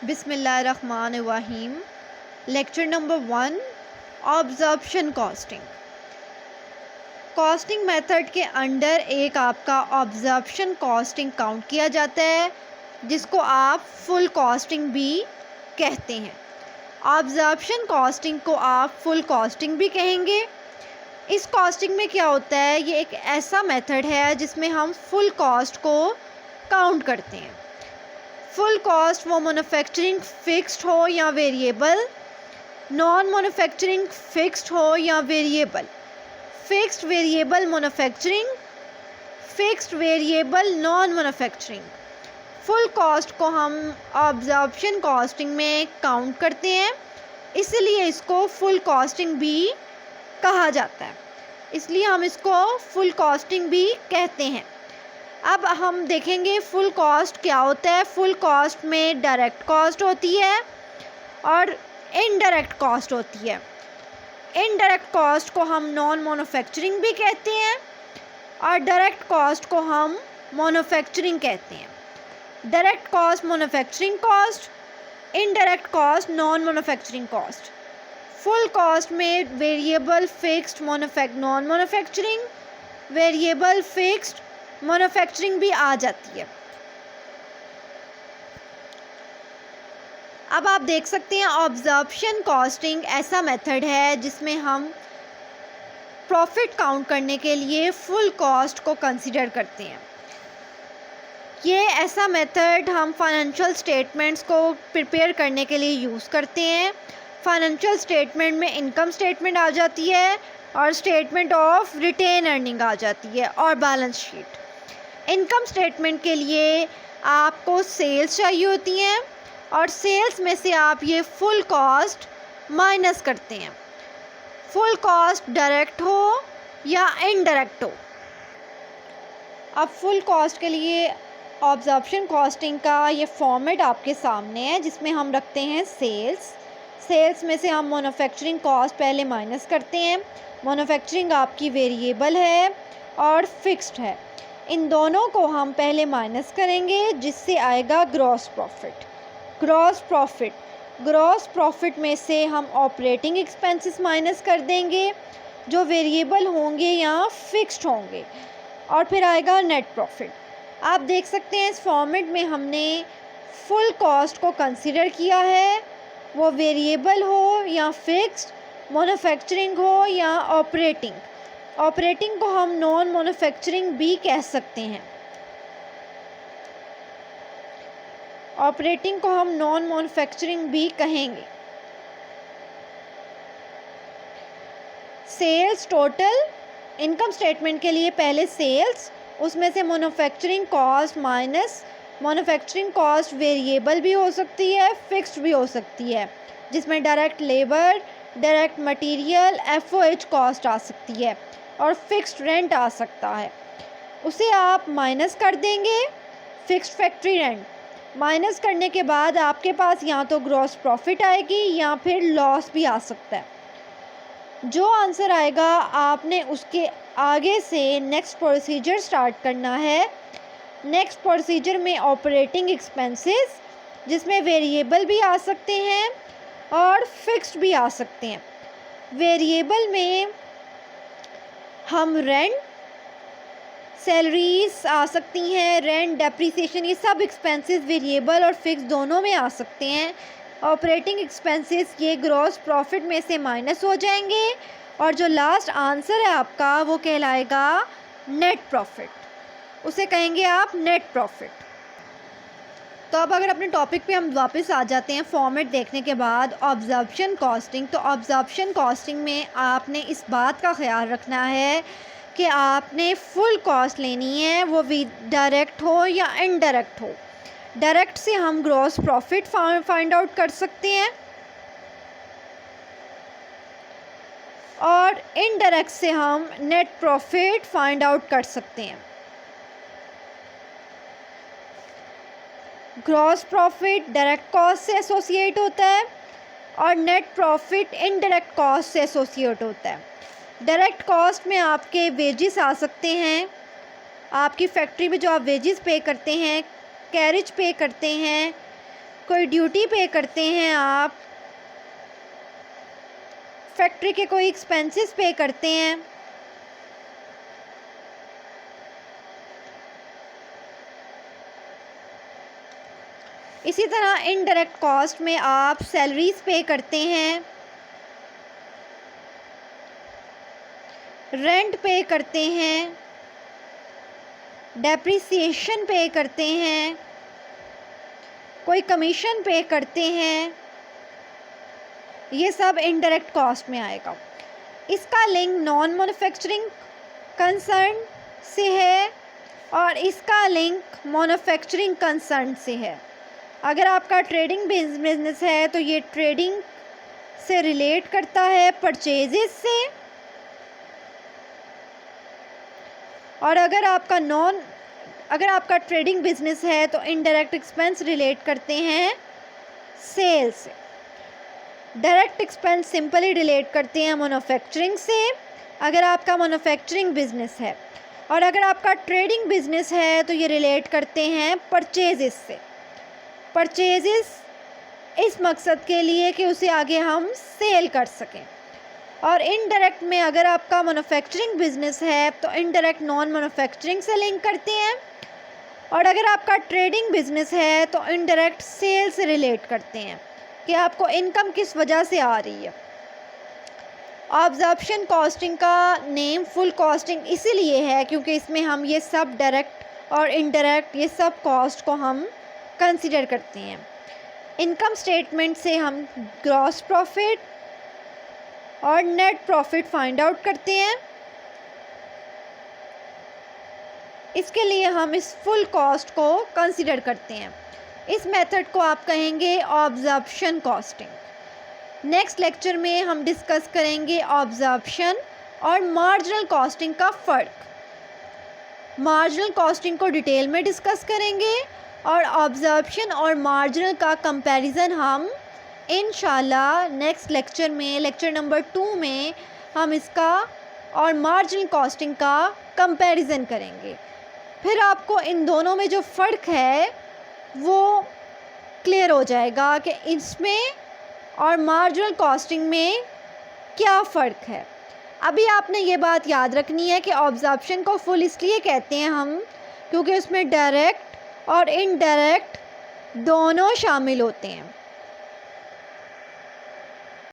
बिस्मिल्लाहिर्रहमानिर्रहीम। Lecture number 1, absorption costing. Costing method के under एक आपका ऑब्जर्प्शन कॉस्टिंग काउंट किया जाता है, जिसको आप फुल कॉस्टिंग भी कहते हैं। ऑब्जर्प्शन कॉस्टिंग को आप फुल कॉस्टिंग भी कहेंगे। इस कॉस्टिंग में क्या होता है, ये एक ऐसा मेथड है जिसमें हम फुल कॉस्ट को काउंट करते हैं। फुल कॉस्ट वो मैन्युफैक्चरिंग फिक्स्ड हो या वेरिएबल, नॉन मैन्युफैक्चरिंग फिक्स्ड हो या variable, fixed variable manufacturing, fixed variable non manufacturing. Full cost को हम ऑब्जर्प्शन कॉस्टिंग में काउंट करते हैं, इसलिए इसको फुल कॉस्टिंग भी कहा जाता है, इसलिए हम इसको फुल कॉस्टिंग भी कहते हैं। अब हम देखेंगे फुल कॉस्ट क्या होता है। फुल कॉस्ट में डायरेक्ट कॉस्ट होती है और इनडायरेक्ट कॉस्ट होती है। इनडायरेक्ट कॉस्ट को हम नॉन मैन्युफैक्चरिंग भी कहते हैं और डायरेक्ट कॉस्ट को हम मैन्युफैक्चरिंग कहते हैं। Direct cost manufacturing cost, indirect cost non manufacturing cost. Full cost में variable fixed non manufacturing, variable fixed manufacturing भी आ जाती है। अब आप देख सकते हैं ऑब्जर्प्शन कॉस्टिंग ऐसा मेथड है जिसमें हम प्रॉफिट काउंट करने के लिए फुल कॉस्ट को कंसीडर करते हैं। ये ऐसा मेथड हम फाइनेंशियल स्टेटमेंट्स को प्रिपेयर करने के लिए यूज़ करते हैं। फाइनेंशियल स्टेटमेंट में इनकम स्टेटमेंट आ जाती है और स्टेटमेंट ऑफ रिटेन अर्निंग आ जाती है और बैलेंस शीट। इनकम स्टेटमेंट के लिए आपको सेल्स चाहिए होती हैं और सेल्स में से आप ये फुल कॉस्ट माइनस करते हैं। फुल कॉस्ट डायरेक्ट हो या इनडायरेक्ट हो। अब फुल कॉस्ट के लिए ऑब्जर्प्शन कॉस्टिंग का ये फॉर्मेट आपके सामने है, जिसमें हम रखते हैं सेल्स में से हम मैन्युफैक्चरिंग कॉस्ट पहले माइनस करते हैं। मैन्युफैक्चरिंग आपकी वेरिएबल है और फिक्स्ड है, इन दोनों को हम पहले माइनस करेंगे, जिससे आएगा ग्रॉस प्रॉफिट में से हम ऑपरेटिंग एक्सपेंसेस माइनस कर देंगे, जो वेरिएबल होंगे या फिक्स्ड होंगे, और फिर आएगा नेट प्रॉफिट। आप देख सकते हैं इस फॉर्मेट में हमने फुल कॉस्ट को कंसीडर किया है, वो वेरिएबल हो या फिक्स्ड, मैन्युफैक्चरिंग हो या ऑपरेटिंग को हम नॉन मैन्युफैक्चरिंग भी कह सकते हैं। ऑपरेटिंग को हम नॉन मैन्युफैक्चरिंग भी कहेंगे। सेल्स टोटल, इनकम स्टेटमेंट के लिए पहले सेल्स, उसमें से manufacturing cost minus. Manufacturing cost variable भी हो सकती है, फिक्स्ड भी हो सकती है, जिसमें direct labour, direct material, FOH cost आ सकती है और फिक्स्ड रेंट आ सकता है। उसे आप माइनस कर देंगे, फिक्स्ड फैक्ट्री रेंट। माइनस करने के बाद आपके पास या तो ग्रॉस प्रॉफिट आएगी या फिर लॉस भी आ सकता है। जो आंसर आएगा आपने उसके आगे से नेक्स्ट प्रोसीजर स्टार्ट करना है। नेक्स्ट प्रोसीजर में ऑपरेटिंग एक्सपेंसेस, जिसमें वेरिएबल भी आ सकते हैं और फिक्स्ड भी आ सकते हैं। वेरिएबल में हम रेंट, सैलरीज आ सकती हैं, रेंट, डेप्रिसिएशन, ये सब एक्सपेंसेस वेरिएबल और फिक्स दोनों में आ सकते हैं। ऑपरेटिंग एक्सपेंसेस ये ग्रॉस प्रॉफिट में से माइनस हो जाएंगे और जो लास्ट आंसर है आपका वो कहलाएगा नेट प्रॉफिट, उसे कहेंगे आप नेट प्रॉफिट। तो अब अगर अपने टॉपिक पे हम वापस आ जाते हैं फॉर्मेट देखने के बाद, ऑब्जर्प्शन कॉस्टिंग। तो ऑब्जर्प्शन कॉस्टिंग में आपने इस बात का ख्याल रखना है कि आपने फुल कॉस्ट लेनी है, वो भी डायरेक्ट हो या इनडायरेक्ट हो। डायरेक्ट से हम ग्रॉस प्रॉफिट फाइंड आउट कर सकते हैं और इनडायरेक्ट से हम नेट प्रॉफिट फाइंड आउट कर सकते हैं। ग्रॉस प्रॉफिट डायरेक्ट कॉस्ट से एसोसिएट होता है और नेट प्रॉफिट इनडायरेक्ट कॉस्ट से एसोसिएट होता है। डायरेक्ट कॉस्ट में आपके वेजेस आ सकते हैं, आपकी फैक्ट्री में जो आप वेजेस पे करते हैं, कैरेज पे करते हैं, कोई ड्यूटी पे करते हैं आप, फैक्ट्री के कोई एक्सपेंसेस पे करते हैं, इसी तरह इनडायरेक्ट कॉस्ट में आप सैलरीज पे करते हैं, रेंट पे करते हैं, डेप्रिसिएशन पे करते हैं, कोई कमीशन पे करते हैं, ये सब इनडायरेक्ट कॉस्ट में आएगा। इसका लिंक नॉन मैन्युफैक्चरिंग कंसर्न से है और इसका लिंक मैन्युफैक्चरिंग कंसर्न से है। अगर आपका ट्रेडिंग बिजनेस है तो ये ट्रेडिंग से रिलेट करता है, परचेजेस से, और अगर आपका ट्रेडिंग बिजनेस है तो इनडायरेक्ट एक्सपेंस रिलेट करते हैं सेल से। डायरेक्ट एक्सपेंस सिंपली रिलेट करते हैं मैन्युफैक्चरिंग से अगर आपका मैन्युफैक्चरिंग बिजनेस है, और अगर आपका ट्रेडिंग बिजनेस है तो ये रिलेट करते हैं परचेजेस से। परचेजेस इस मकसद के लिए कि उसे आगे हम सेल कर सकें। और इनडायरेक्ट में अगर आपका मैन्युफैक्चरिंग बिजनेस है तो इनडायरेक्ट नॉन मैन्युफैक्चरिंग से लिंक करते हैं, और अगर आपका ट्रेडिंग बिजनेस है तो इनडायरेक्ट सेल से रिलेट करते हैं कि आपको इनकम किस वजह से आ रही है। ऑब्जर्प्शन कॉस्टिंग का नेम फुल कॉस्टिंग इसीलिए है क्योंकि इसमें हम ये सब डायरेक्ट और इनडायरेक्ट ये सब कॉस्ट को हम कंसिडर करते हैं। इनकम स्टेटमेंट से हम ग्रॉस प्रॉफिट और नेट प्रॉफिट फाइंड आउट करते हैं। इसके लिए हम इस फुल कॉस्ट को कंसिडर करते हैं। इस मेथड को आप कहेंगे ऑब्जर्प्शन कॉस्टिंग। नेक्स्ट लेक्चर में हम डिस्कस करेंगे ऑब्जर्प्शन और मार्जिनल कॉस्टिंग का फ़र्क। मार्जिनल कॉस्टिंग को डिटेल में डिस्कस करेंगे और ऑब्जर्प्शन और मार्जिनल का कंपैरिजन हम इंशाल्लाह नेक्स्ट लेक्चर में, लेक्चर नंबर 2 में हम इसका और मार्जिनल कॉस्टिंग का कंपैरिजन करेंगे। फिर आपको इन दोनों में जो फ़र्क है वो क्लियर हो जाएगा कि इसमें और मार्जिनल कॉस्टिंग में क्या फ़र्क है। अभी आपने ये बात याद रखनी है कि ऑब्जर्प्शन को फुल इसलिए कहते हैं हम क्योंकि उसमें डायरेक्ट और इनडायरेक्ट दोनों शामिल होते हैं।